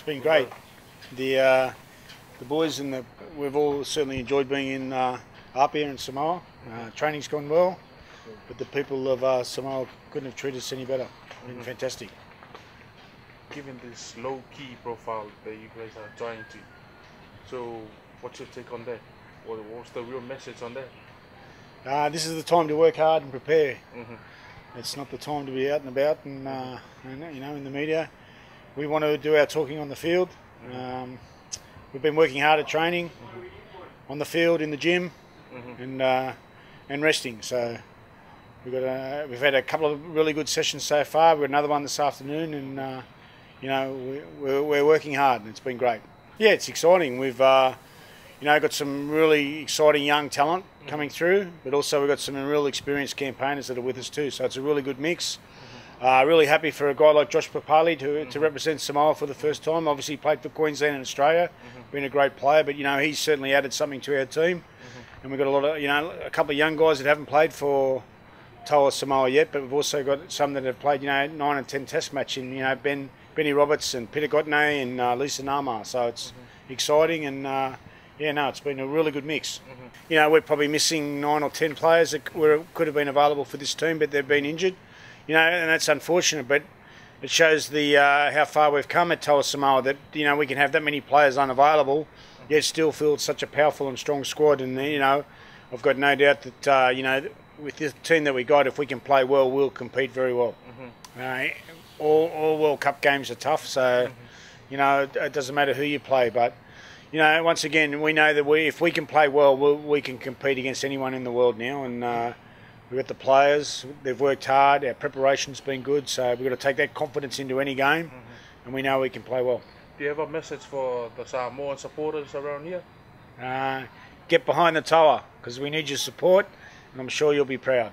been great. The boys and we've all certainly enjoyed being in up here in Samoa. Training's gone well, but the people of Samoa couldn't have treated us any better. It's been fantastic. Given this low-key profile that you guys are trying to, so what's your take on that? Or what's the real message on that? This is the time to work hard and prepare. It's not the time to be out and about and you know, in the media. We want to do our talking on the field. We've been working hard at training, on the field, in the gym, and resting. So we've had a couple of really good sessions so far. We've got another one this afternoon, and you know, we're working hard, and it's been great. Yeah, it's exciting. We've you know, got some really exciting young talent coming through, but also we've got some real experienced campaigners that are with us too. So it's a really good mix. Really happy for a guy like Josh Papali to represent Samoa for the first time. Obviously he played for Queensland and Australia, been a great player, but you know, he's certainly added something to our team. And we've got a lot of, you know, a couple of young guys that haven't played for Toa Samoa yet, but we've also got some that have played, you know, 9 and 10 test match in, you know, Benny Roberts and Peter Gotney and Lisa Nama. So it's exciting, and yeah, no, it's been a really good mix. You know, we're probably missing 9 or 10 players that could have been available for this team, but they've been injured. You know, and that's unfortunate, but it shows the how far we've come at Toa Samoa, that, you know, we can have that many players unavailable, yet still field such a powerful and strong squad. And, you know, I've got no doubt that, you know, with the team that we got, if we can play well, we'll compete very well. All World Cup games are tough, so, you know, it doesn't matter who you play, but, you know, once again, we know that if we can play well, we can compete against anyone in the world now. And we've got the players, they've worked hard, our preparation's been good, so we've got to take that confidence into any game, and we know we can play well. Do you have a message for the Samoan supporters around here? Get behind the Toa, because we need your support, and I'm sure you'll be proud.